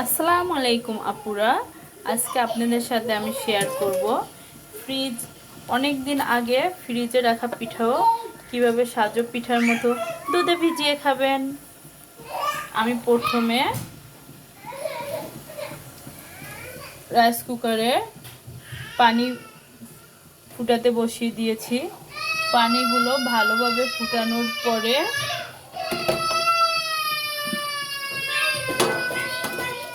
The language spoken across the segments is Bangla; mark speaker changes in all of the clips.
Speaker 1: আসসালামু আলাইকুম আপুরা। আজকে আপনাদের সাথে আমি শেয়ার করব অনেক দিন আগে ফ্রিজে রাখা পিঠাও কিভাবে সাজো পিঠার মতো দুধে ভিজিয়ে খাবেন। আমি প্রথমে রাইস কুকারে পানি ফুটাতে বসিয়ে দিয়েছি। পানিগুলো ভালোভাবে ফুটানোর পরে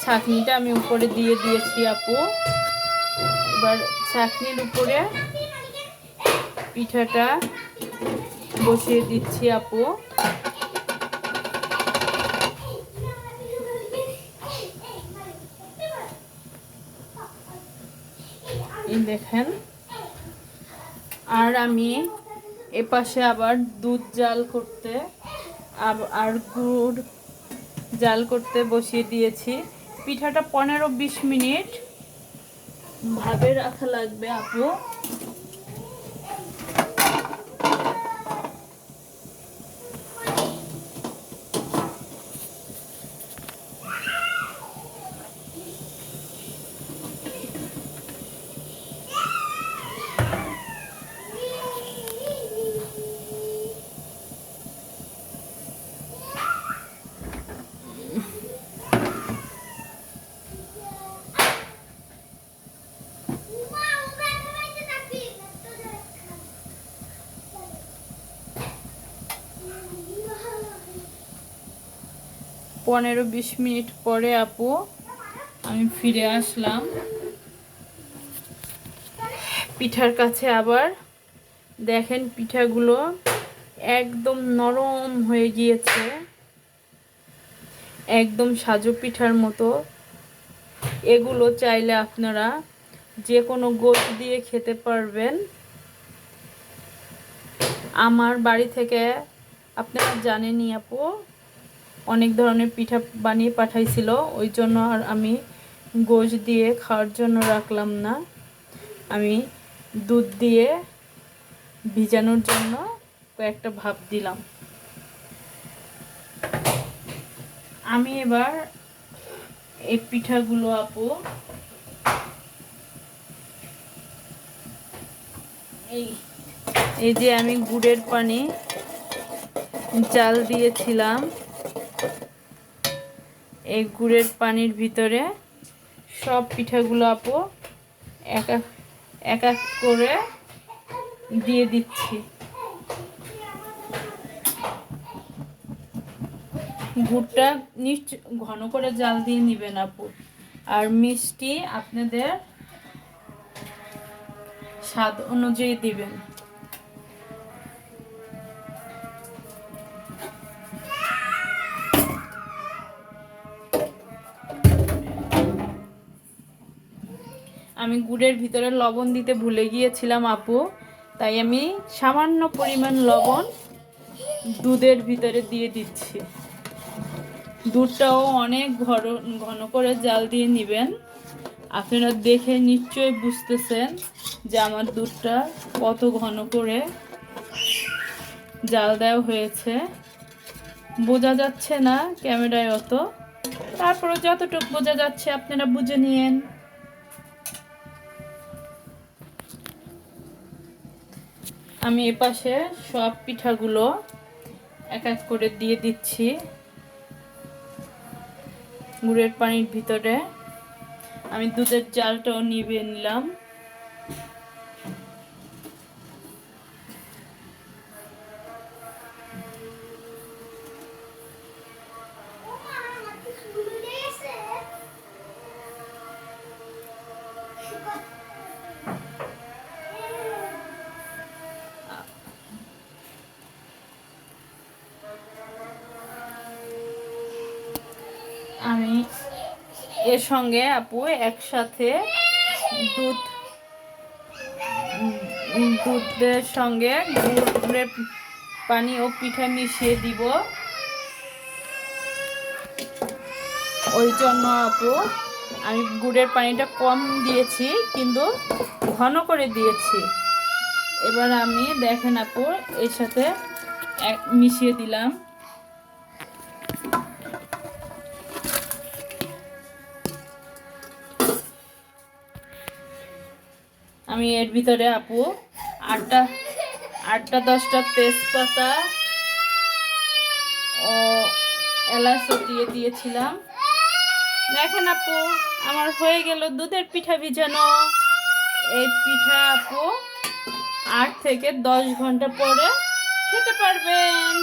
Speaker 1: ছাঁকনিটা আমি উপরে দিয়ে দিয়েছি আপু। এবার ছাঁকনির উপরে পিঠাটা বসিয়ে দিচ্ছি আপু। এই দেখেন। আর আমি এপাশে আবার দুধ জাল করতে আর গুড় জাল করতে বসিয়ে দিয়েছি। পিঠাটা 15-20 মিনিট ভাবে রাখা লাগবে আপু। পনেরো 20 মিনিট পরে আপু আমি ফিরে আসলাম পিঠার কাছে। আবার দেখেন পিঠাগুলো একদম নরম হয়ে গিয়েছে, একদম সাজু পিঠার মতো। এগুলো চাইলে আপনারা যে কোনো গোশ দিয়ে খেতে পারবেন। আমার বাড়ি থেকে আপনারা জানেনই আপু অনেক ধরনের পিঠা বানিয়ে পাঠাইছিল, ওই জন্য আর আমি গোশ দিয়ে খাওয়ার জন্য রাখলাম না। আমি দুধ দিয়ে ভিজানোর জন্য কয়েকটা ভাপ দিলাম। আমি এবার এই পিঠাগুলো আপু এই যে আমি গুড়ের পানি জাল দিয়েছিলাম, এই গুড়ের পানির ভিতরে সব পিঠাগুলো আপু এক এক করে দিয়ে দিচ্ছি। গুড়টা ঘন করে জাল দিয়ে নেবেন আপু। আর মিষ্টি আপনাদের স্বাদ অনুযায়ী দিবেন। আমি গুড়ের ভিতরে লবণ দিতে ভুলে গিয়েছিলাম আপু, তাই আমি সামান্য পরিমাণ লবণ দুধের ভিতরে দিয়ে দিচ্ছি। দুধটাও অনেক ঘন করে জাল দিয়ে নেবেন। আপনারা দেখে নিশ্চয়ই বুঝতেছেন যে আমার দুধটা কত ঘন করে জাল দেওয়া হয়েছে। বোঝা যাচ্ছে না ক্যামেরায় অত, তারপরে যতটুকু বোঝা যাচ্ছে আপনারা বুঝে নিয়েন। আমি এপাশে সব পিঠাগুলো এক এক করে দিয়ে দিচ্ছি গুড়ের পানির ভিতরে। আমি দুধের জালটাও নিভিয়ে নিলাম। আমি এর সঙ্গে আপু একসাথে দুধের সঙ্গে গুড়ের পানি ও পিঠা মিশিয়ে দিব। ওই জন্য আপু আমি গুড়ের পানিটা কম দিয়েছি, কিন্তু ঘন করে দিয়েছি। এবার আমি দেখেন আপু এর সাথে মিশিয়ে দিলাম। আমি এর ভিতরে আপু আটটা আটটা 10টা তেজপাতা ও এলাচও দিয়ে দিয়েছিলাম। দেখেন আপু, আমার হয়ে গেল দুধের পিঠা ভিজানো। এই পিঠা আপু 8 থেকে 10 ঘন্টা পরে খেতে পারবেন।